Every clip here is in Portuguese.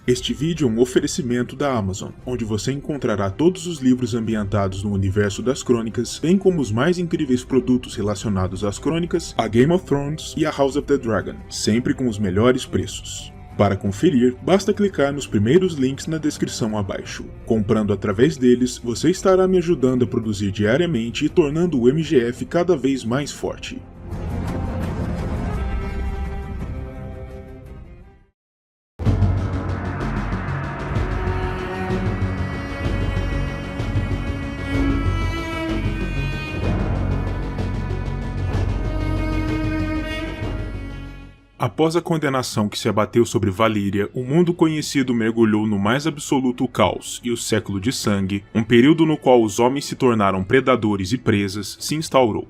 Este vídeo é um oferecimento da Amazon, onde você encontrará todos os livros ambientados no universo das crônicas, bem como os mais incríveis produtos relacionados às crônicas, a Game of Thrones e a House of the Dragon, sempre com os melhores preços. Para conferir, basta clicar nos primeiros links na descrição abaixo. Comprando através deles, você estará me ajudando a produzir diariamente e tornando o MGF cada vez mais forte. Após a condenação que se abateu sobre Valíria, o mundo conhecido mergulhou no mais absoluto caos e o século de sangue, um período no qual os homens se tornaram predadores e presas, se instaurou.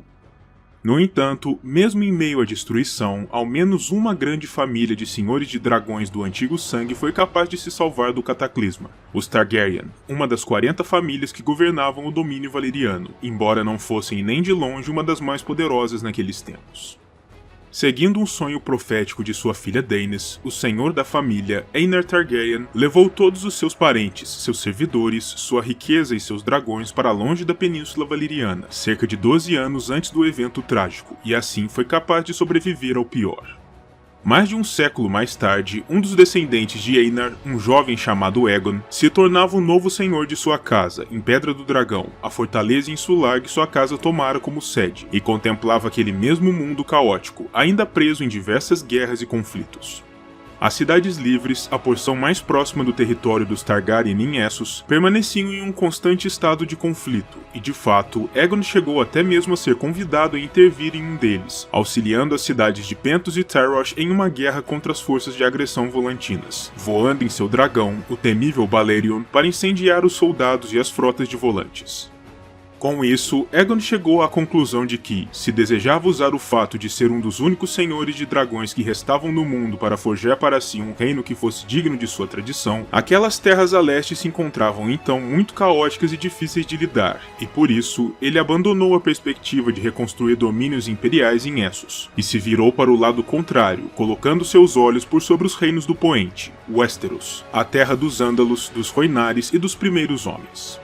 No entanto, mesmo em meio à destruição, ao menos uma grande família de senhores de dragões do antigo sangue foi capaz de se salvar do cataclisma, os Targaryen, uma das 40 famílias que governavam o domínio valeriano, embora não fossem nem de longe uma das mais poderosas naqueles tempos. Seguindo um sonho profético de sua filha Daenerys, o senhor da família, Aenar Targaryen, levou todos os seus parentes, seus servidores, sua riqueza e seus dragões para longe da Península Valeriana, cerca de 12 anos antes do evento trágico, e assim foi capaz de sobreviver ao pior. Mais de um século mais tarde, um dos descendentes de Aenar, um jovem chamado Aegon, se tornava o novo senhor de sua casa, em Pedra do Dragão, a fortaleza insular que sua casa tomara como sede, e contemplava aquele mesmo mundo caótico, ainda preso em diversas guerras e conflitos. As Cidades Livres, a porção mais próxima do território dos Targaryen em Essos, permaneciam em um constante estado de conflito, e de fato, Aegon chegou até mesmo a ser convidado a intervir em um deles, auxiliando as cidades de Pentos e Tyrosh em uma guerra contra as forças de agressão volantinas, voando em seu dragão, o temível Balerion, para incendiar os soldados e as frotas de volantes. Com isso, Aegon chegou à conclusão de que, se desejava usar o fato de ser um dos únicos senhores de dragões que restavam no mundo para forjar para si um reino que fosse digno de sua tradição, aquelas terras a leste se encontravam então muito caóticas e difíceis de lidar, e por isso, ele abandonou a perspectiva de reconstruir domínios imperiais em Essos, e se virou para o lado contrário, colocando seus olhos por sobre os reinos do Poente, Westeros, a terra dos Ândalos, dos Rhoynares e dos primeiros homens.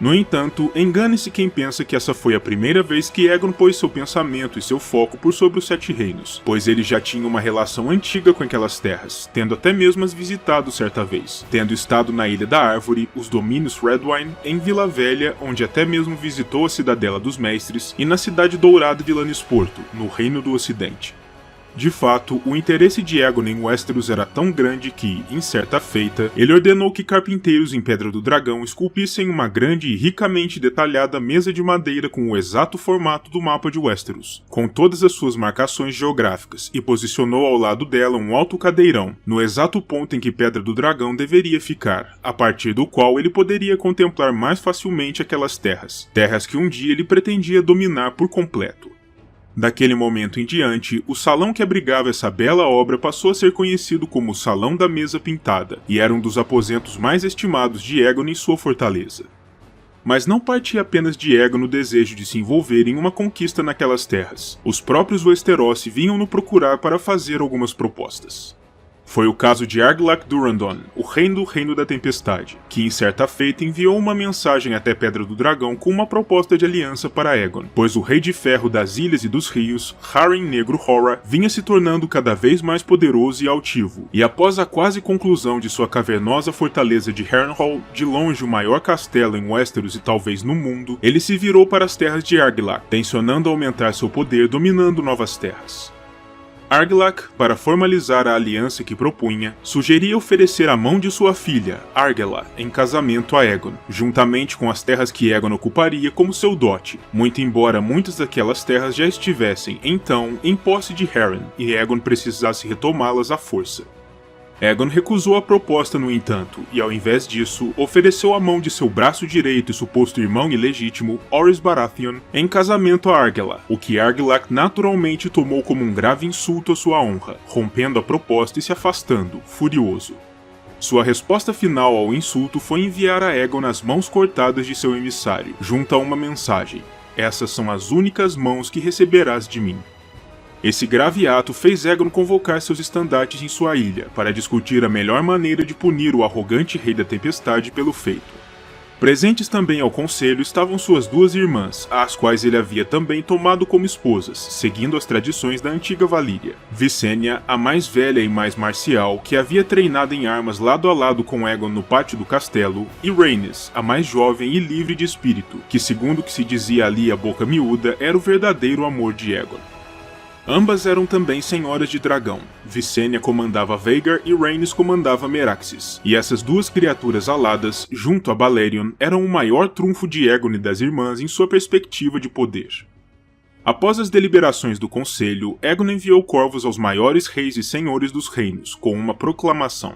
No entanto, engane-se quem pensa que essa foi a primeira vez que Aegon pôs seu pensamento e seu foco por sobre os Sete Reinos, pois ele já tinha uma relação antiga com aquelas terras, tendo até mesmo as visitado certa vez, tendo estado na Ilha da Árvore, os domínios Redwyne, em Vila Velha, onde até mesmo visitou a Cidadela dos Mestres, e na Cidade Dourada de Lannisporto, no Reino do Ocidente. De fato, o interesse de Aegon em Westeros era tão grande que, em certa feita, ele ordenou que carpinteiros em Pedra do Dragão esculpissem uma grande e ricamente detalhada mesa de madeira com o exato formato do mapa de Westeros, com todas as suas marcações geográficas, e posicionou ao lado dela um alto cadeirão, no exato ponto em que Pedra do Dragão deveria ficar, a partir do qual ele poderia contemplar mais facilmente aquelas terras que um dia ele pretendia dominar por completo. Daquele momento em diante, o salão que abrigava essa bela obra passou a ser conhecido como o Salão da Mesa Pintada, e era um dos aposentos mais estimados de Aegon em sua fortaleza. Mas não partia apenas de Aegon no desejo de se envolver em uma conquista naquelas terras. Os próprios Westerosi vinham-no procurar para fazer algumas propostas. Foi o caso de Argilac Durrandon, o rei do Reino da Tempestade, que em certa feita enviou uma mensagem até Pedra do Dragão com uma proposta de aliança para Aegon, pois o Rei de Ferro das Ilhas e dos Rios, Harren Negro Hora, vinha se tornando cada vez mais poderoso e altivo, e após a quase conclusão de sua cavernosa fortaleza de Harrenhal, de longe o maior castelo em Westeros e talvez no mundo, ele se virou para as terras de Argilac, tensionando aumentar seu poder dominando novas terras. Argilac, para formalizar a aliança que propunha, sugeria oferecer a mão de sua filha, Argella, em casamento a Aegon, juntamente com as terras que Aegon ocuparia como seu dote, muito embora muitas daquelas terras já estivessem, então, em posse de Harren, e Aegon precisasse retomá-las à força. Aegon recusou a proposta, no entanto, e ao invés disso, ofereceu a mão de seu braço direito e suposto irmão ilegítimo, Orys Baratheon, em casamento a Argella, o que Argilac naturalmente tomou como um grave insulto à sua honra, rompendo a proposta e se afastando, furioso. Sua resposta final ao insulto foi enviar a Aegon as mãos cortadas de seu emissário, junto a uma mensagem: "Essas são as únicas mãos que receberás de mim." Esse grave ato fez Aegon convocar seus estandartes em sua ilha, para discutir a melhor maneira de punir o arrogante Rei da Tempestade pelo feito. Presentes também ao conselho estavam suas duas irmãs, às quais ele havia também tomado como esposas, seguindo as tradições da antiga Valíria. Visenya, a mais velha e mais marcial, que havia treinado em armas lado a lado com Aegon no pátio do castelo, e Rhaenys, a mais jovem e livre de espírito, que segundo o que se dizia ali a boca miúda, era o verdadeiro amor de Aegon. Ambas eram também senhoras de dragão. Visenya comandava Vhagar e Rhaenys comandava Meraxes, e essas duas criaturas aladas, junto a Balerion, eram o maior trunfo de Aegon e das irmãs em sua perspectiva de poder. Após as deliberações do conselho, Aegon enviou corvos aos maiores reis e senhores dos reinos, com uma proclamação.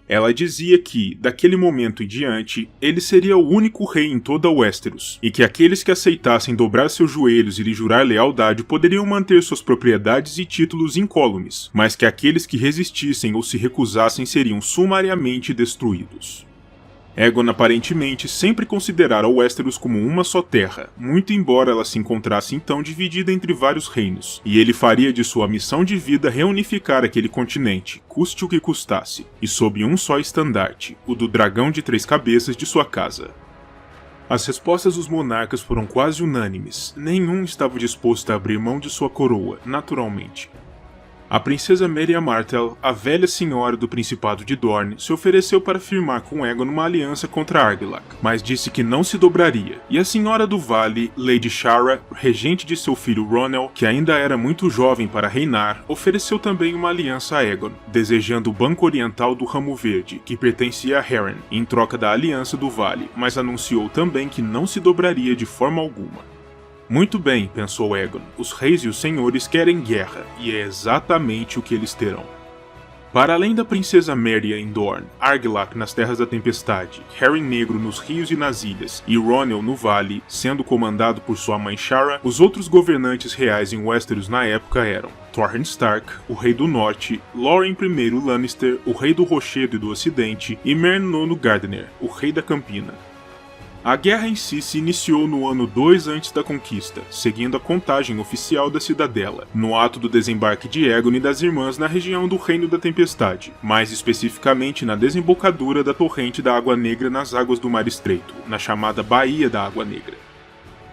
Ela dizia que, daquele momento em diante, ele seria o único rei em toda Westeros, e que aqueles que aceitassem dobrar seus joelhos e lhe jurar lealdade poderiam manter suas propriedades e títulos incólumes, mas que aqueles que resistissem ou se recusassem seriam sumariamente destruídos. Aegon aparentemente sempre considerara Westeros como uma só terra, muito embora ela se encontrasse então dividida entre vários reinos, e ele faria de sua missão de vida reunificar aquele continente, custe o que custasse, e sob um só estandarte, o do dragão de 3 cabeças de sua casa. As respostas dos monarcas foram quase unânimes, nenhum estava disposto a abrir mão de sua coroa, naturalmente. A princesa Meriam Martell, a velha senhora do Principado de Dorne, se ofereceu para firmar com Aegon uma aliança contra Argilac, mas disse que não se dobraria, e a Senhora do Vale, Lady Shara, regente de seu filho Ronel, que ainda era muito jovem para reinar, ofereceu também uma aliança a Aegon, desejando o Banco Oriental do Ramo Verde, que pertencia a Harren, em troca da Aliança do Vale, mas anunciou também que não se dobraria de forma alguma. Muito bem, pensou Aegon, os reis e os senhores querem guerra, e é exatamente o que eles terão. Para além da princesa Meria em Dorne, Argilac nas Terras da Tempestade, Harren Negro nos rios e nas ilhas, e Ronel no Vale, sendo comandado por sua mãe Shara, os outros governantes reais em Westeros na época eram Torrhen Stark, o Rei do Norte, Loren I Lannister, o Rei do Rochedo e do Ocidente, e Mern IX Gardener, o Rei da Campina. A guerra em si se iniciou no ano 2 antes da conquista, seguindo a contagem oficial da cidadela, no ato do desembarque de Aegon e das irmãs na região do Reino da Tempestade, mais especificamente na desembocadura da torrente da Água Negra nas águas do Mar Estreito, na chamada Baía da Água Negra.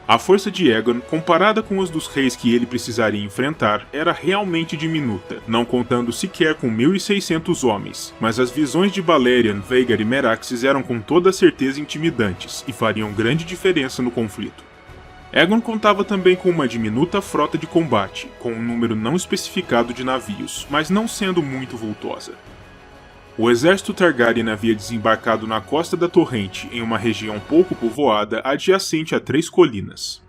A força de Aegon, comparada com os dos reis que ele precisaria enfrentar, era realmente diminuta, não contando sequer com 1.600 homens, mas as visões de Balerion, Vhagar e Meraxes eram com toda certeza intimidantes e fariam grande diferença no conflito. Aegon contava também com uma diminuta frota de combate, com um número não especificado de navios, mas não sendo muito vultosa. O exército Targaryen havia desembarcado na costa da torrente, em uma região pouco povoada adjacente a 3 colinas.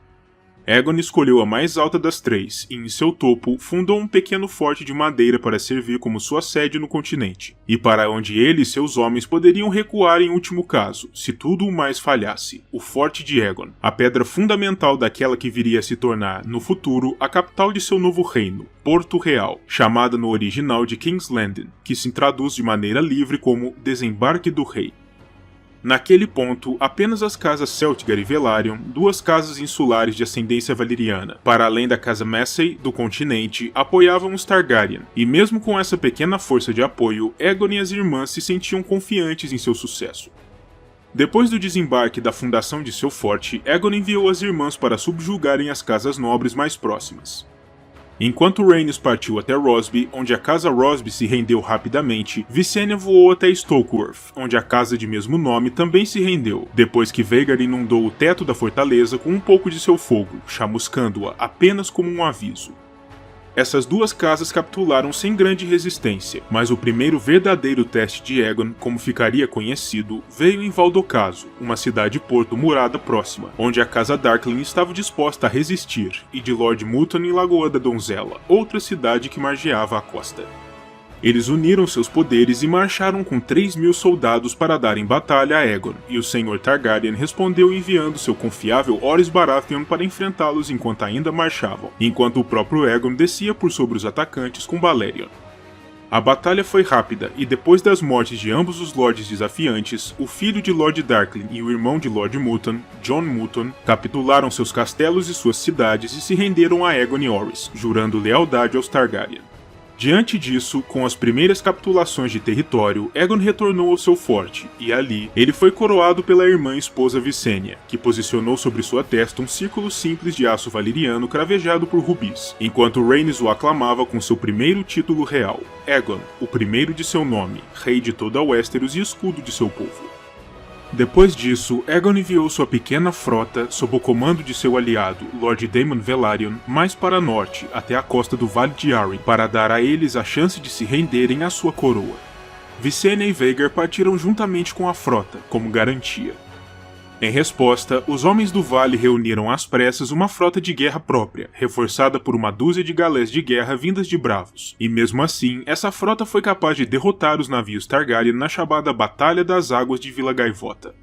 Aegon escolheu a mais alta das 3 e, em seu topo, fundou um pequeno forte de madeira para servir como sua sede no continente, e para onde ele e seus homens poderiam recuar em último caso, se tudo o mais falhasse, o Forte de Aegon, a pedra fundamental daquela que viria a se tornar, no futuro, a capital de seu novo reino, Porto Real, chamada no original de King's Landing, que se traduz de maneira livre como Desembarque do Rei. Naquele ponto, apenas as casas Celtigar e Velaryon, 2 casas insulares de ascendência valeriana, para além da casa Massey, do continente, apoiavam os Targaryen, e mesmo com essa pequena força de apoio, Aegon e as irmãs se sentiam confiantes em seu sucesso. Depois do desembarque e da fundação de seu forte, Aegon enviou as irmãs para subjugarem as casas nobres mais próximas. Enquanto Rhaenys partiu até Rosby, onde a casa Rosby se rendeu rapidamente, Visenya voou até Stokeworth, onde a casa de mesmo nome também se rendeu, depois que Vhagar inundou o teto da fortaleza com um pouco de seu fogo, chamuscando-a apenas como um aviso. Essas 2 casas capitularam sem grande resistência, mas o primeiro verdadeiro teste de Aegon, como ficaria conhecido, veio em Valdocaso, uma cidade-porto murada próxima, onde a casa Darkling estava disposta a resistir, e de Lord Muton em Lagoa da Donzela, outra cidade que margeava a costa. Eles uniram seus poderes e marcharam com 3.000 soldados para darem batalha a Aegon, e o Senhor Targaryen respondeu enviando seu confiável Orys Baratheon para enfrentá-los enquanto ainda marchavam, enquanto o próprio Aegon descia por sobre os atacantes com Balerion. A batalha foi rápida e depois das mortes de ambos os lordes desafiantes, o filho de Lord Darkling e o irmão de Lord Muton, Jon Muton, capitularam seus castelos e suas cidades e se renderam a Aegon e Orys, jurando lealdade aos Targaryen. Diante disso, com as primeiras capitulações de território, Aegon retornou ao seu forte, e ali, ele foi coroado pela irmã e esposa Visenya, que posicionou sobre sua testa um círculo simples de aço valeriano cravejado por rubis, enquanto Rhaenys o aclamava com seu primeiro título real, Aegon, o primeiro de seu nome, rei de toda Westeros e escudo de seu povo. Depois disso, Aegon enviou sua pequena frota, sob o comando de seu aliado, Lord Daemon Velaryon, mais para norte, até a costa do Vale de Arryn, para dar a eles a chance de se renderem à sua coroa. Visenya e Vhagar partiram juntamente com a frota, como garantia. Em resposta, os homens do vale reuniram às pressas uma frota de guerra própria, reforçada por uma dúzia de galés de guerra vindas de Bravos, e mesmo assim, essa frota foi capaz de derrotar os navios Targaryen na chamada Batalha das Águas de Vila Gaivota.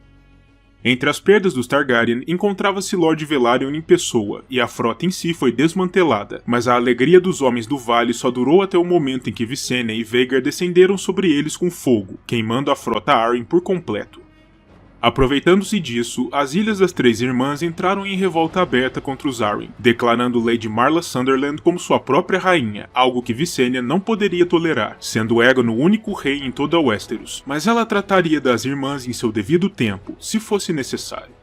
Entre as perdas dos Targaryen encontrava-se Lord Velaryon em pessoa, e a frota em si foi desmantelada, mas a alegria dos homens do vale só durou até o momento em que Visenya e Vhagar descenderam sobre eles com fogo, queimando a frota Arryn por completo. Aproveitando-se disso, as Ilhas das Três Irmãs entraram em revolta aberta contra os Arryn, declarando Lady Marla Sunderland como sua própria rainha, algo que Visenya não poderia tolerar, sendo Aegon o único rei em toda Westeros, mas ela trataria das irmãs em seu devido tempo, se fosse necessário.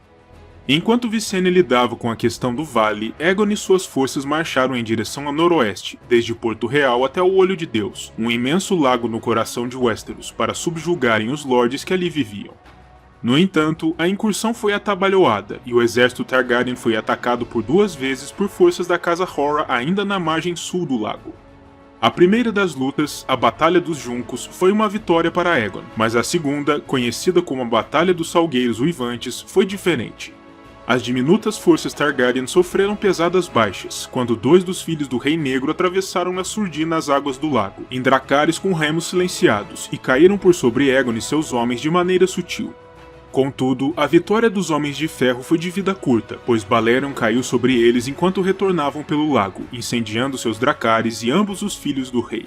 Enquanto Visenya lidava com a questão do vale, Aegon e suas forças marcharam em direção ao noroeste, desde Porto Real até o Olho de Deus, um imenso lago no coração de Westeros, para subjugarem os lordes que ali viviam. No entanto, a incursão foi atabalhoada e o exército Targaryen foi atacado por 2 vezes por forças da Casa Horra ainda na margem sul do lago. A primeira das lutas, a Batalha dos Juncos, foi uma vitória para Aegon, mas a segunda, conhecida como a Batalha dos Salgueiros Uivantes, foi diferente. As diminutas forças Targaryen sofreram pesadas baixas, quando 2 dos filhos do Rei Negro atravessaram na surdina as águas do lago, em dracares com remos silenciados, e caíram por sobre Aegon e seus homens de maneira sutil. Contudo, a vitória dos Homens de Ferro foi de vida curta, pois Balerion caiu sobre eles enquanto retornavam pelo lago, incendiando seus dracares e ambos os filhos do rei.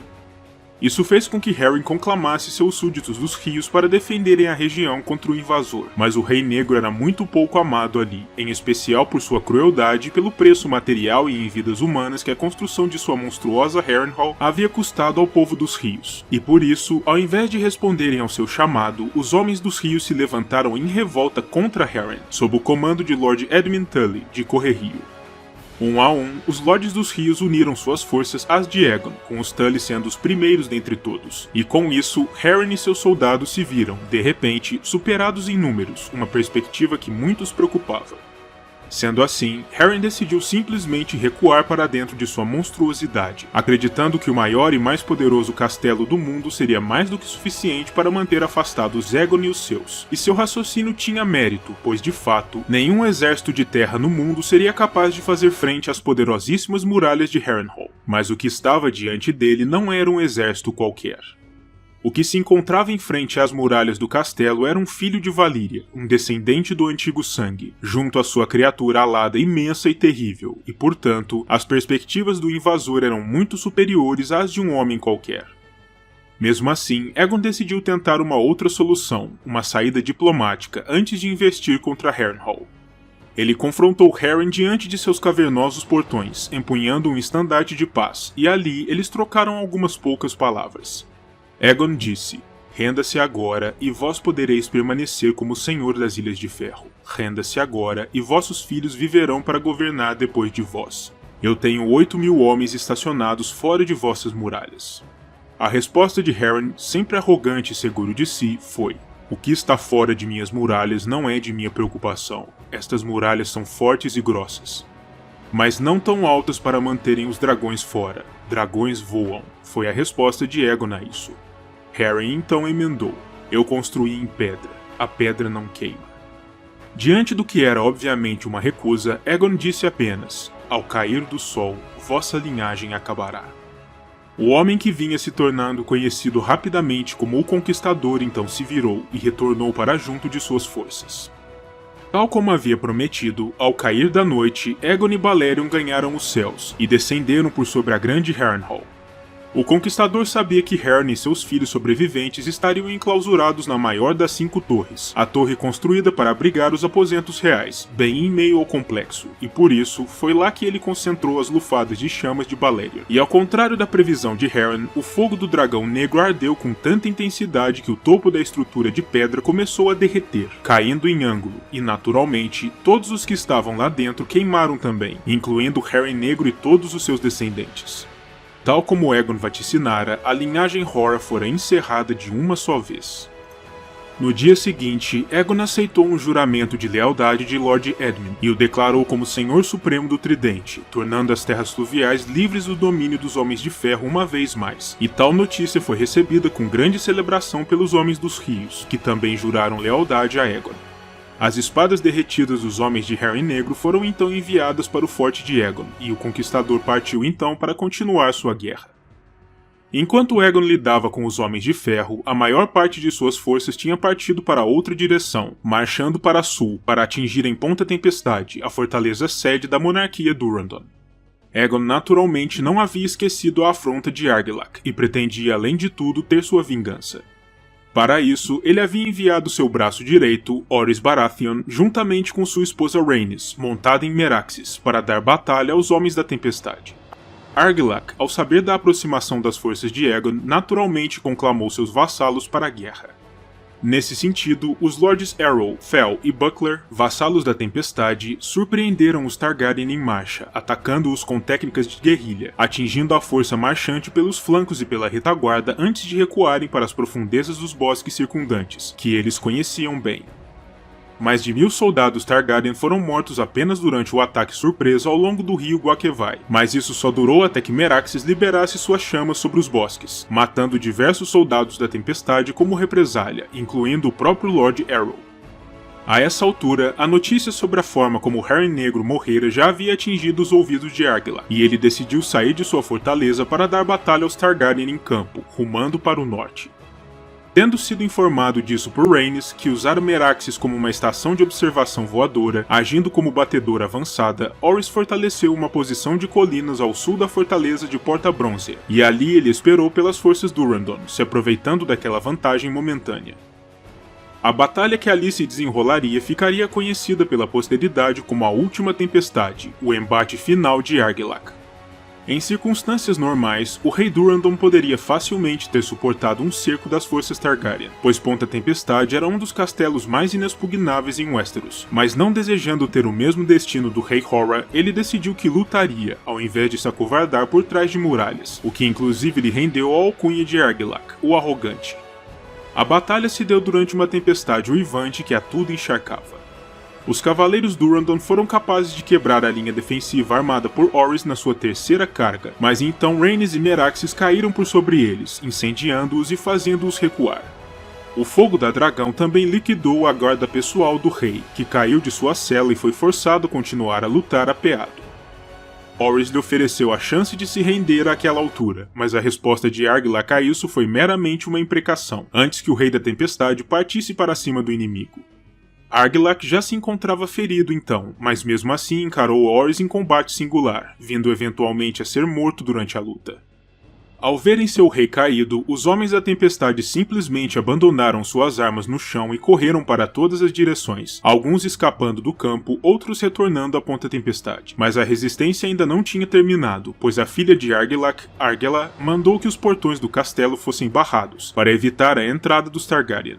Isso fez com que Harren conclamasse seus súditos dos rios para defenderem a região contra o invasor, mas o Rei Negro era muito pouco amado ali, em especial por sua crueldade e pelo preço material e em vidas humanas que a construção de sua monstruosa Harrenhal havia custado ao povo dos rios. E por isso, ao invés de responderem ao seu chamado, os homens dos rios se levantaram em revolta contra Harren, sob o comando de Lord Edmund Tully, de Correrio. Um a um, os Lordes dos Rios uniram suas forças às de Aegon, com os Tully sendo os primeiros dentre todos. E com isso, Harren e seus soldados se viram, de repente, superados em números, uma perspectiva que muitos preocupava. Sendo assim, Harren decidiu simplesmente recuar para dentro de sua monstruosidade, acreditando que o maior e mais poderoso castelo do mundo seria mais do que suficiente para manter afastados Aegon e os seus. E seu raciocínio tinha mérito, pois de fato, nenhum exército de terra no mundo seria capaz de fazer frente às poderosíssimas muralhas de Harrenhal. Mas o que estava diante dele não era um exército qualquer. O que se encontrava em frente às muralhas do castelo era um filho de Valíria, um descendente do antigo sangue, junto à sua criatura alada imensa e terrível, e portanto, as perspectivas do invasor eram muito superiores às de um homem qualquer. Mesmo assim, Aegon decidiu tentar uma outra solução, uma saída diplomática, antes de investir contra Harrenhal. Ele confrontou Harren diante de seus cavernosos portões, empunhando um estandarte de paz, e ali eles trocaram algumas poucas palavras. Aegon disse: "Renda-se agora, e vós podereis permanecer como senhor das Ilhas de Ferro. Renda-se agora, e vossos filhos viverão para governar depois de vós. Eu tenho 8.000 homens estacionados fora de vossas muralhas." A resposta de Harren, sempre arrogante e seguro de si, foi: "O que está fora de minhas muralhas não é de minha preocupação. Estas muralhas são fortes e grossas, mas não tão altas para manterem os dragões fora. Dragões voam." Foi a resposta de Aegon a isso. Harren então emendou: "Eu construí em pedra. A pedra não queima." Diante do que era obviamente uma recusa, Aegon disse apenas: "Ao cair do sol, vossa linhagem acabará." O homem que vinha se tornando conhecido rapidamente como o Conquistador então se virou e retornou para junto de suas forças. Tal como havia prometido, ao cair da noite, Aegon e Balerion ganharam os céus e descenderam por sobre a grande Harrenhal. O Conquistador sabia que Harren e seus filhos sobreviventes estariam enclausurados na maior das 5 torres, a torre construída para abrigar os aposentos reais, bem em meio ao complexo, e por isso, foi lá que ele concentrou as lufadas de chamas de Balerion. E ao contrário da previsão de Harren, o fogo do dragão negro ardeu com tanta intensidade que o topo da estrutura de pedra começou a derreter, caindo em ângulo, e naturalmente, todos os que estavam lá dentro queimaram também, incluindo Harren negro e todos os seus descendentes. Tal como Aegon vaticinara, a linhagem Hora fora encerrada de uma só vez. No dia seguinte, Aegon aceitou um juramento de lealdade de Lord Edmund e o declarou como Senhor Supremo do Tridente, tornando as terras fluviais livres do domínio dos Homens de Ferro uma vez mais, e tal notícia foi recebida com grande celebração pelos Homens dos Rios, que também juraram lealdade a Aegon. As espadas derretidas dos homens de Harren Negro foram então enviadas para o forte de Aegon, e o Conquistador partiu então para continuar sua guerra. Enquanto Aegon lidava com os Homens de Ferro, a maior parte de suas forças tinha partido para outra direção, marchando para sul para atingir em Ponta Tempestade, a fortaleza sede da monarquia Durrandon. Aegon naturalmente não havia esquecido a afronta de Argilac, e pretendia além de tudo ter sua vingança. Para isso, ele havia enviado seu braço direito, Orys Baratheon, juntamente com sua esposa Rhaenys, montada em Meraxes, para dar batalha aos Homens da Tempestade. Argilac, ao saber da aproximação das forças de Aegon, naturalmente conclamou seus vassalos para a guerra. Nesse sentido, os Lords Arrow, Fel e Buckler, vassalos da Tempestade, surpreenderam os Targaryen em marcha, atacando-os com técnicas de guerrilha, atingindo a força marchante pelos flancos e pela retaguarda antes de recuarem para as profundezas dos bosques circundantes, que eles conheciam bem. Mais de 1000 soldados Targaryen foram mortos apenas durante o ataque surpresa ao longo do rio Guaquevai, mas isso só durou até que Meraxes liberasse suas chamas sobre os bosques, matando diversos soldados da Tempestade como represália, incluindo o próprio Lord Arrow. A essa altura, a notícia sobre a forma como Harren Negro morrera já havia atingido os ouvidos de Argilac, e ele decidiu sair de sua fortaleza para dar batalha aos Targaryen em campo, rumando para o norte. Tendo sido informado disso por Rhaenys, que usara Meraxes como uma estação de observação voadora, agindo como batedora avançada, Orys fortaleceu uma posição de colinas ao sul da fortaleza de Porta Bronze, e ali ele esperou pelas forças Durrandon, se aproveitando daquela vantagem momentânea. A batalha que ali se desenrolaria ficaria conhecida pela posteridade como a Última Tempestade, o embate final de Argilac. Em circunstâncias normais, o rei Durrandon poderia facilmente ter suportado um cerco das forças Targaryen, pois Ponta Tempestade era um dos castelos mais inexpugnáveis em Westeros, mas não desejando ter o mesmo destino do rei Hora, ele decidiu que lutaria, ao invés de se acovardar por trás de muralhas, o que inclusive lhe rendeu a alcunha de Argilac, o Arrogante. A batalha se deu durante uma tempestade uivante que a tudo encharcava. Os cavaleiros Durrandon foram capazes de quebrar a linha defensiva armada por Orys na sua terceira carga, mas então Rhaenys e Meraxes caíram por sobre eles, incendiando-os e fazendo-os recuar. O fogo da dragão também liquidou a guarda pessoal do rei, que caiu de sua cela e foi forçado a continuar a lutar apeado. Orys lhe ofereceu a chance de se render àquela altura, mas a resposta de Argilac a isso foi meramente uma imprecação, antes que o Rei da Tempestade partisse para cima do inimigo. Argilac já se encontrava ferido então, mas mesmo assim encarou Orys em combate singular, vindo eventualmente a ser morto durante a luta. Ao verem seu rei caído, os Homens da Tempestade simplesmente abandonaram suas armas no chão e correram para todas as direções, alguns escapando do campo, outros retornando à Ponta Tempestade. Mas a resistência ainda não tinha terminado, pois a filha de Argilac, Argela, mandou que os portões do castelo fossem barrados, para evitar a entrada dos Targaryen.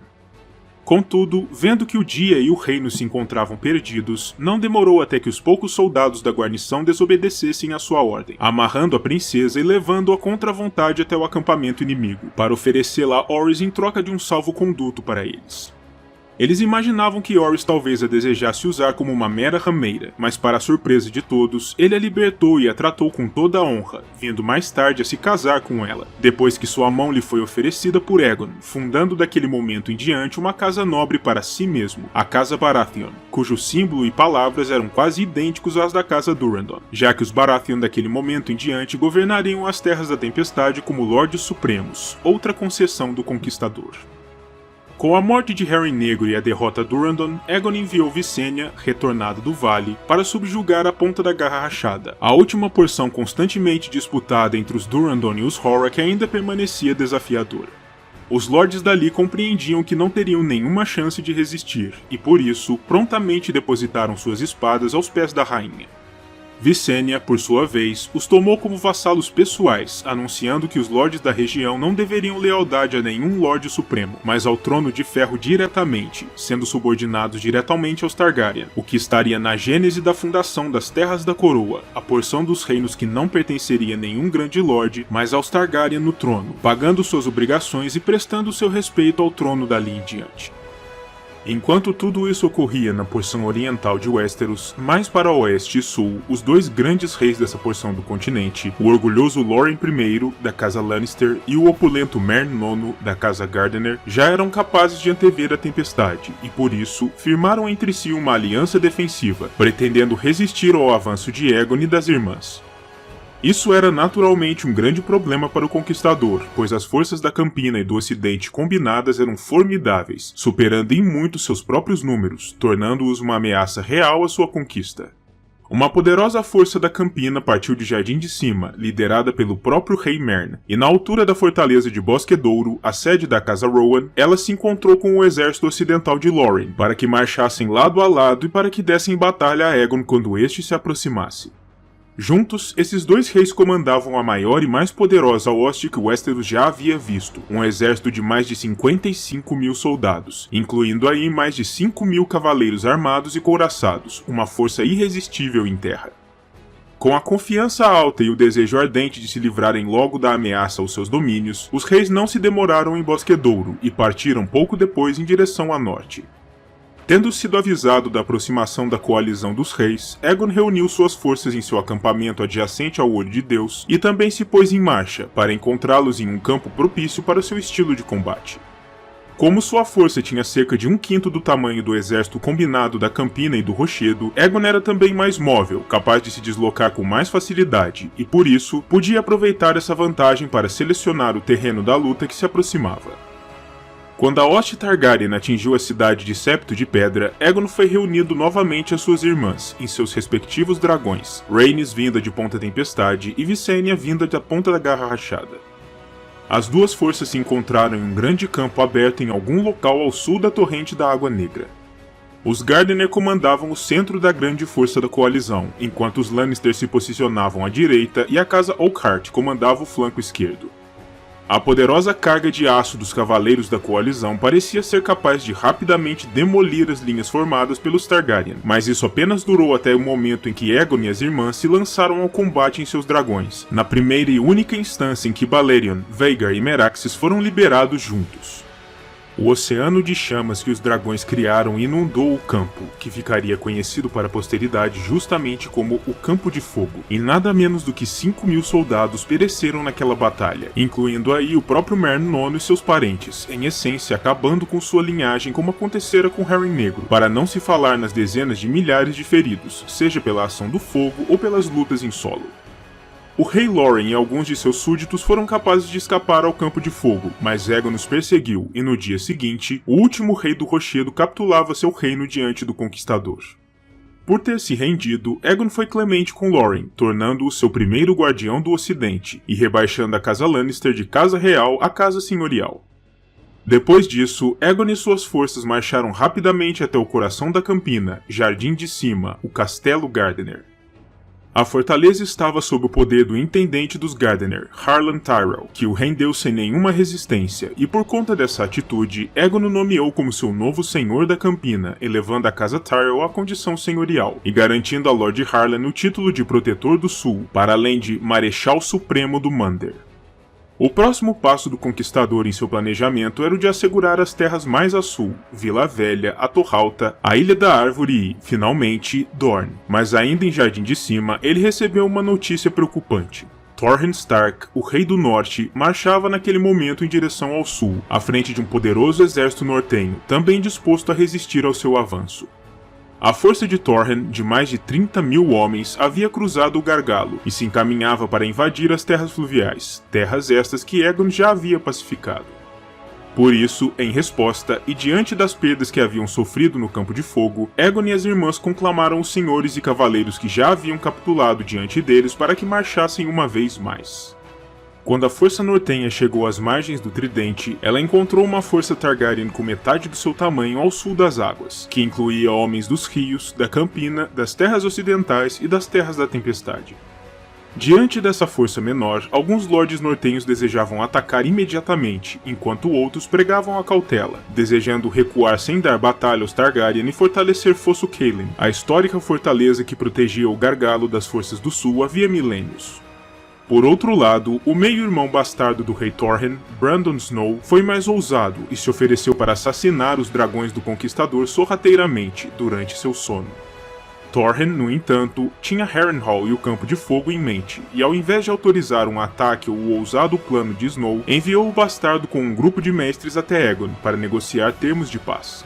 Contudo, vendo que o dia e o reino se encontravam perdidos, não demorou até que os poucos soldados da guarnição desobedecessem à sua ordem, amarrando a princesa e levando-a contra a vontade até o acampamento inimigo, para oferecê-la a Orys em troca de um salvo-conduto para eles. Eles imaginavam que Orys talvez a desejasse usar como uma mera rameira, mas para a surpresa de todos, ele a libertou e a tratou com toda a honra, vindo mais tarde a se casar com ela, depois que sua mão lhe foi oferecida por Aegon, fundando daquele momento em diante uma casa nobre para si mesmo, a Casa Baratheon, cujo símbolo e palavras eram quase idênticos às da Casa Durrandon, já que os Baratheon daquele momento em diante governariam as Terras da Tempestade como Lordes Supremos, outra concessão do Conquistador. Com a morte de Harry Negro e a derrota de Durandon, Aegon enviou Visenya, retornada do Vale, para subjugar a Ponta da Garra Rachada, a última porção constantemente disputada entre os Durandon e os Horak que ainda permanecia desafiadora. Os lords dali compreendiam que não teriam nenhuma chance de resistir, e por isso, prontamente depositaram suas espadas aos pés da rainha. Visenya, por sua vez, os tomou como vassalos pessoais, anunciando que os lordes da região não deveriam lealdade a nenhum Lorde Supremo, mas ao Trono de Ferro diretamente, sendo subordinados diretamente aos Targaryen, o que estaria na gênese da fundação das Terras da Coroa, a porção dos reinos que não pertenceria a nenhum grande lorde, mas aos Targaryen no trono, pagando suas obrigações e prestando seu respeito ao trono dali em diante. Enquanto tudo isso ocorria na porção oriental de Westeros, mais para oeste e sul, os dois grandes reis dessa porção do continente, o orgulhoso Loren I, da casa Lannister, e o opulento Mern IX, da casa Gardener, já eram capazes de antever a tempestade, e por isso, firmaram entre si uma aliança defensiva, pretendendo resistir ao avanço de Aegon e das irmãs. Isso era naturalmente um grande problema para o conquistador, pois as forças da Campina e do Ocidente combinadas eram formidáveis, superando em muito seus próprios números, tornando-os uma ameaça real à sua conquista. Uma poderosa força da Campina partiu de Jardim de Cima, liderada pelo próprio rei Mern, e na altura da fortaleza de Bosquedouro, a sede da casa Rowan, ela se encontrou com o exército ocidental de Loren, para que marchassem lado a lado e para que dessem batalha a Aegon quando este se aproximasse. Juntos, esses dois reis comandavam a maior e mais poderosa hoste que Westeros já havia visto, um exército de mais de 55 mil soldados, incluindo aí mais de 5 mil cavaleiros armados e couraçados, uma força irresistível em terra. Com a confiança alta e o desejo ardente de se livrarem logo da ameaça aos seus domínios, os reis não se demoraram em Bosquedouro e partiram pouco depois em direção a norte. Tendo sido avisado da aproximação da coalizão dos reis, Aegon reuniu suas forças em seu acampamento adjacente ao Olho de Deus e também se pôs em marcha, para encontrá-los em um campo propício para seu estilo de combate. Como sua força tinha cerca de 1/5 do tamanho do exército combinado da Campina e do Rochedo, Aegon era também mais móvel, capaz de se deslocar com mais facilidade, e por isso, podia aproveitar essa vantagem para selecionar o terreno da luta que se aproximava. Quando a hoste Targaryen atingiu a cidade de Septo de Pedra, Aegon foi reunido novamente às suas irmãs, em seus respectivos dragões, Rhaenys vinda de Ponta Tempestade e Visenya vinda da Ponta da Garra Rachada. As duas forças se encontraram em um grande campo aberto em algum local ao sul da Torrente da Água Negra. Os Gardener comandavam o centro da grande força da coalizão, enquanto os Lannister se posicionavam à direita e a casa Oakhart comandava o flanco esquerdo. A poderosa carga de aço dos cavaleiros da coalizão parecia ser capaz de rapidamente demolir as linhas formadas pelos Targaryen, mas isso apenas durou até o momento em que Aegon e as irmãs se lançaram ao combate em seus dragões, na primeira e única instância em que Balerion, Vhagar e Meraxes foram liberados juntos. O oceano de chamas que os dragões criaram inundou o campo, que ficaria conhecido para a posteridade justamente como o Campo de Fogo, e nada menos do que 5 mil soldados pereceram naquela batalha, incluindo aí o próprio Mern IX e seus parentes, em essência acabando com sua linhagem como acontecera com Harry Negro, para não se falar nas dezenas de milhares de feridos, seja pela ação do fogo ou pelas lutas em solo. O rei Loren e alguns de seus súditos foram capazes de escapar ao Campo de Fogo, mas Aegon os perseguiu e no dia seguinte, o último rei do Rochedo capitulava seu reino diante do conquistador. Por ter se rendido, Aegon foi clemente com Loren, tornando-o seu primeiro guardião do Ocidente e rebaixando a casa Lannister de casa real a casa senhorial. Depois disso, Aegon e suas forças marcharam rapidamente até o coração da Campina, Jardim de Cima, o Castelo Gardener. A fortaleza estava sob o poder do intendente dos Gardener, Harlan Tyrell, que o rendeu sem nenhuma resistência, e por conta dessa atitude, Aegon o nomeou como seu novo senhor da Campina, elevando a casa Tyrell à condição senhorial, e garantindo a Lord Harlan o título de Protetor do Sul, para além de Marechal Supremo do Mander. O próximo passo do conquistador em seu planejamento era o de assegurar as terras mais a sul, Vila Velha, a Torralta, a Ilha da Árvore e, finalmente, Dorne. Mas ainda em Jardim de Cima, ele recebeu uma notícia preocupante. Torrhen Stark, o Rei do Norte, marchava naquele momento em direção ao sul, à frente de um poderoso exército nortenho, também disposto a resistir ao seu avanço. A força de Torrhen, de mais de 30 mil homens, havia cruzado o Gargalo e se encaminhava para invadir as terras fluviais, terras estas que Aegon já havia pacificado. Por isso, em resposta, e diante das perdas que haviam sofrido no Campo de Fogo, Aegon e as irmãs conclamaram os senhores e cavaleiros que já haviam capitulado diante deles para que marchassem uma vez mais. Quando a força nortenha chegou às margens do Tridente, ela encontrou uma força Targaryen com metade do seu tamanho ao sul das águas, que incluía homens dos rios, da campina, das terras ocidentais e das terras da tempestade. Diante dessa força menor, alguns lordes nortenhos desejavam atacar imediatamente, enquanto outros pregavam a cautela, desejando recuar sem dar batalha aos Targaryen e fortalecer Fosso Caelin, a histórica fortaleza que protegia o gargalo das forças do sul havia milênios. Por outro lado, o meio-irmão bastardo do rei Torrhen, Brandon Snow, foi mais ousado e se ofereceu para assassinar os dragões do Conquistador sorrateiramente durante seu sono. Torrhen, no entanto, tinha Harrenhal e o Campo de Fogo em mente, e ao invés de autorizar um ataque ou o ousado plano de Snow, enviou o bastardo com um grupo de mestres até Aegon para negociar termos de paz.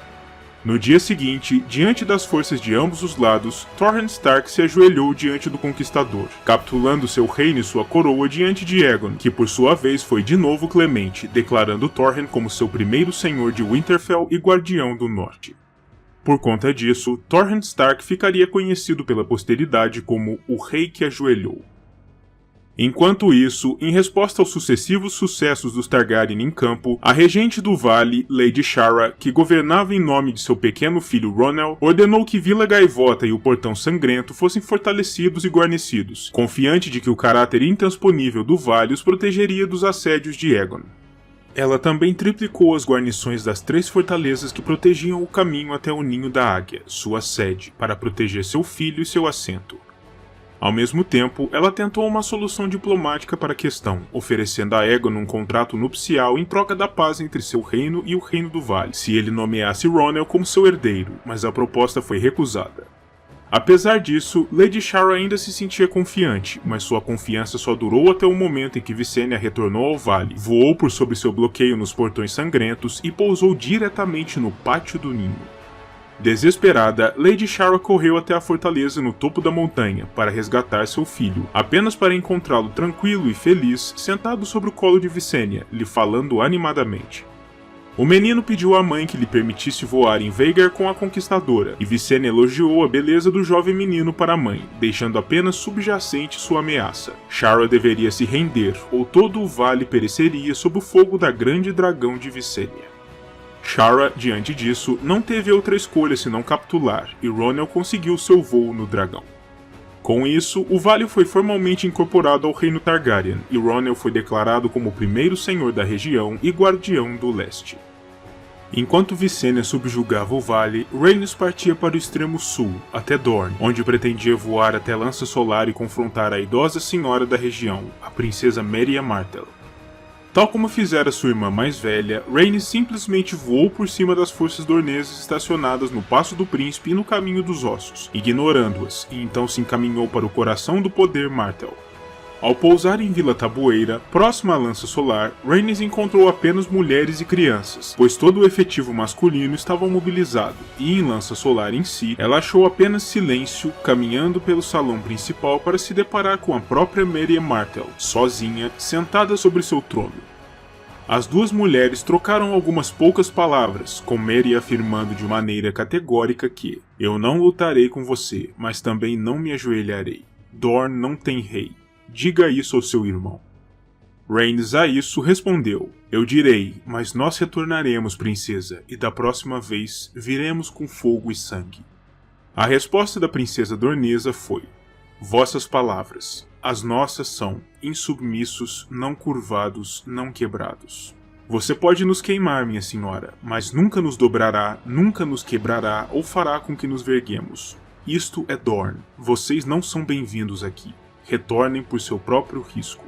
No dia seguinte, diante das forças de ambos os lados, Torrhen Stark se ajoelhou diante do Conquistador, capitulando seu reino e sua coroa diante de Aegon, que por sua vez foi de novo clemente, declarando Torrhen como seu primeiro senhor de Winterfell e guardião do norte. Por conta disso, Torrhen Stark ficaria conhecido pela posteridade como o Rei que Ajoelhou. Enquanto isso, em resposta aos sucessivos sucessos dos Targaryen em campo, a regente do vale, Lady Shara, que governava em nome de seu pequeno filho Ronel, ordenou que Vila Gaivota e o Portão Sangrento fossem fortalecidos e guarnecidos, confiante de que o caráter intransponível do vale os protegeria dos assédios de Aegon. Ela também triplicou as guarnições das 3 fortalezas que protegiam o caminho até o Ninho da Águia, sua sede, para proteger seu filho e seu assento. Ao mesmo tempo, ela tentou uma solução diplomática para a questão, oferecendo a Aegon um contrato nupcial em troca da paz entre seu reino e o Reino do Vale, se ele nomeasse Ronel como seu herdeiro, mas a proposta foi recusada. Apesar disso, Lady Shara ainda se sentia confiante, mas sua confiança só durou até o momento em que Visenya retornou ao vale, voou por sobre seu bloqueio nos Portões Sangrentos e pousou diretamente no pátio do ninho. Desesperada, Lady Shara correu até a fortaleza no topo da montanha para resgatar seu filho, apenas para encontrá-lo tranquilo e feliz, sentado sobre o colo de Visenya, lhe falando animadamente. O menino pediu à mãe que lhe permitisse voar em Vhagar com a Conquistadora, e Visenya elogiou a beleza do jovem menino para a mãe, deixando apenas subjacente sua ameaça. Shara deveria se render, ou todo o vale pereceria sob o fogo da grande dragão de Visenya. Shara, diante disso, não teve outra escolha senão capitular, e Ronel conseguiu seu voo no dragão. Com isso, o vale foi formalmente incorporado ao reino Targaryen, e Ronel foi declarado como o primeiro senhor da região e guardião do leste. Enquanto Visenya subjugava o vale, Rhaenys partia para o extremo sul, até Dorne, onde pretendia voar até Lança Solar e confrontar a idosa senhora da região, a princesa Meria Martell. Tal como fizera sua irmã mais velha, Rhaenys simplesmente voou por cima das forças dornesas estacionadas no Passo do Príncipe e no Caminho dos Ossos, ignorando-as, e então se encaminhou para o coração do poder Martell. Ao pousar em Vila Tabueira, próxima à Lança Solar, Rhaenys encontrou apenas mulheres e crianças, pois todo o efetivo masculino estava mobilizado, e em Lança Solar em si, ela achou apenas silêncio, caminhando pelo salão principal para se deparar com a própria Meria Martell, sozinha, sentada sobre seu trono. As duas mulheres trocaram algumas poucas palavras, com Meria afirmando de maneira categórica que "Eu não lutarei com você, mas também não me ajoelharei. Dorne não tem rei. Diga isso ao seu irmão." Rhaenys a isso respondeu: "Eu direi, mas nós retornaremos, princesa, e da próxima vez viremos com fogo e sangue." A resposta da princesa dornesa foi: "Vossas palavras, as nossas são insubmissos, não curvados, não quebrados. Você pode nos queimar, minha senhora, mas nunca nos dobrará, nunca nos quebrará ou fará com que nos verguemos. Isto é Dorne. Vocês não são bem-vindos aqui. Retornem por seu próprio risco."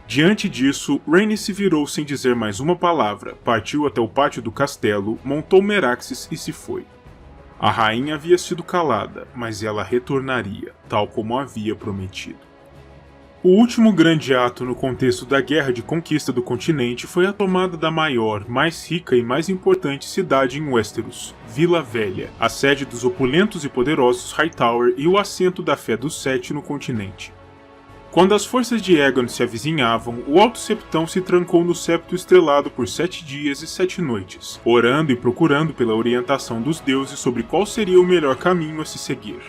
Diante disso, Rhaenys se virou sem dizer mais uma palavra, partiu até o pátio do castelo, montou Meraxes e se foi. A rainha havia sido calada, mas ela retornaria, tal como havia prometido. O último grande ato no contexto da Guerra de Conquista do Continente foi a tomada da maior, mais rica e mais importante cidade em Westeros, Vila Velha, a sede dos opulentos e poderosos Hightower e o assento da Fé dos Sete no continente. Quando as forças de Aegon se avizinhavam, o Alto Septão se trancou no septo estrelado por 7 dias e 7 noites, orando e procurando pela orientação dos deuses sobre qual seria o melhor caminho a se seguir.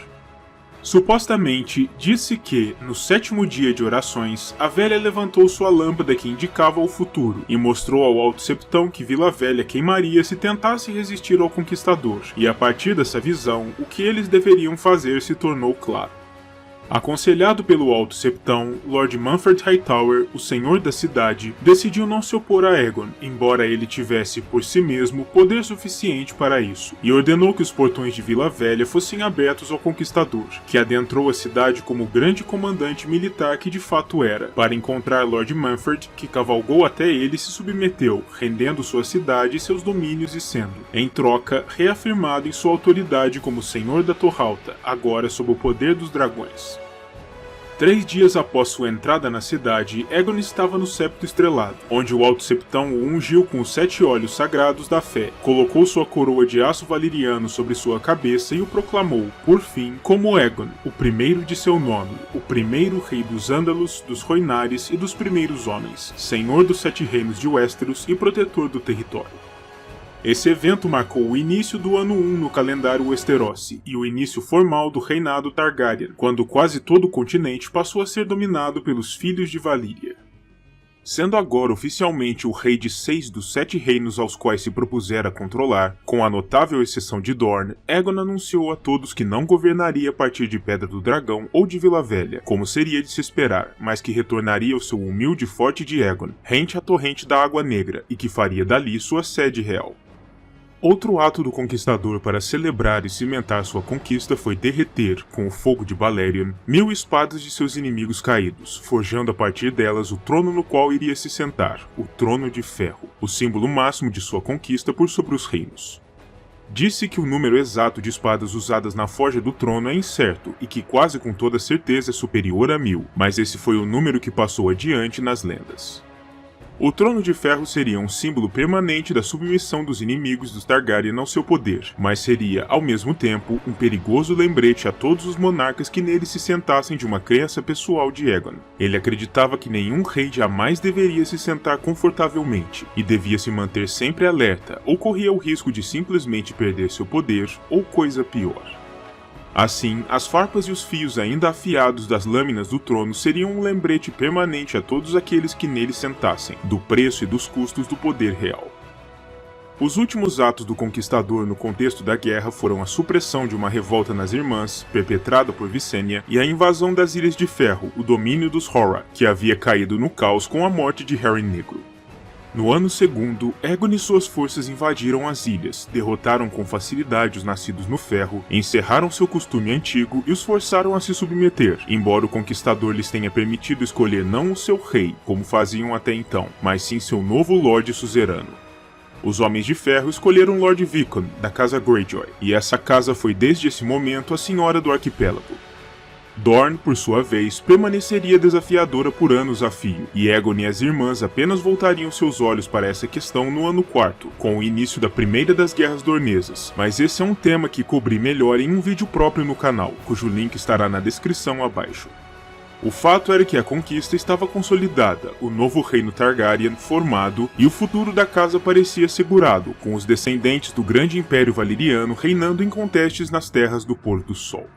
Supostamente, disse que, no 7º dia de orações, a velha levantou sua lâmpada que indicava o futuro e mostrou ao Alto Septão que Vila Velha queimaria se tentasse resistir ao Conquistador, e a partir dessa visão, o que eles deveriam fazer se tornou claro. Aconselhado pelo Alto Septão, Lord Manfred Hightower, o senhor da cidade, decidiu não se opor a Aegon, embora ele tivesse, por si mesmo, poder suficiente para isso, e ordenou que os portões de Vila Velha fossem abertos ao Conquistador, que adentrou a cidade como o grande comandante militar que de fato era, para encontrar Lord Manfred, que cavalgou até ele e se submeteu, rendendo sua cidade e seus domínios e sendo, em troca, reafirmado em sua autoridade como Senhor da Torralta, agora sob o poder dos dragões. 3 dias após sua entrada na cidade, Aegon estava no septo estrelado, onde o Alto Septão o ungiu com os 7 olhos sagrados da fé, colocou sua coroa de aço valiriano sobre sua cabeça e o proclamou, por fim, como Aegon, o primeiro de seu nome, o primeiro rei dos Ândalos, dos Rhoynares e dos primeiros homens, senhor dos 7 reinos de Westeros e protetor do território. Esse evento marcou o início do ano 1 no calendário Westerosi e o início formal do reinado Targaryen, quando quase todo o continente passou a ser dominado pelos filhos de Valíria. Sendo agora oficialmente o rei de 6 dos 7 reinos aos quais se propusera controlar, com a notável exceção de Dorne, Aegon anunciou a todos que não governaria a partir de Pedra do Dragão ou de Vila Velha, como seria de se esperar, mas que retornaria ao seu humilde forte de Aegon, rente à torrente da Água Negra, e que faria dali sua sede real. Outro ato do Conquistador para celebrar e cimentar sua conquista foi derreter, com o fogo de Balerion, 1000 espadas de seus inimigos caídos, forjando a partir delas o trono no qual iria se sentar, o Trono de Ferro, o símbolo máximo de sua conquista por sobre os reinos. Disse que o número exato de espadas usadas na forja do trono é incerto e que quase com toda certeza é superior a 1000, mas esse foi o número que passou adiante nas lendas. O Trono de Ferro seria um símbolo permanente da submissão dos inimigos dos Targaryen ao seu poder, mas seria, ao mesmo tempo, um perigoso lembrete a todos os monarcas que nele se sentassem de uma crença pessoal de Aegon. Ele acreditava que nenhum rei jamais deveria se sentar confortavelmente, e devia se manter sempre alerta, ou corria o risco de simplesmente perder seu poder, ou coisa pior. Assim, as farpas e os fios ainda afiados das lâminas do trono seriam um lembrete permanente a todos aqueles que nele sentassem, do preço e dos custos do poder real. Os últimos atos do Conquistador no contexto da guerra foram a supressão de uma revolta nas Irmãs, perpetrada por Visenya, e a invasão das Ilhas de Ferro, o domínio dos Horra, que havia caído no caos com a morte de Harry Negro. No ano segundo, Aegon e suas forças invadiram as ilhas, derrotaram com facilidade os nascidos no ferro, encerraram seu costume antigo e os forçaram a se submeter, embora o Conquistador lhes tenha permitido escolher não o seu rei, como faziam até então, mas sim seu novo Lorde Suzerano. Os Homens de Ferro escolheram Lord Vickon, da Casa Greyjoy, e essa casa foi desde esse momento a Senhora do Arquipélago. Dorne, por sua vez, permaneceria desafiadora por anos a fio, e Aegon e as irmãs apenas voltariam seus olhos para essa questão no ano 4º, com o início da primeira das Guerras Dornesas, mas esse é um tema que cobri melhor em um vídeo próprio no canal, cujo link estará na descrição abaixo. O fato era que a conquista estava consolidada, o novo reino Targaryen formado, e o futuro da casa parecia assegurado, com os descendentes do grande Império Valiriano reinando incontestes nas terras do Pôr do Sol.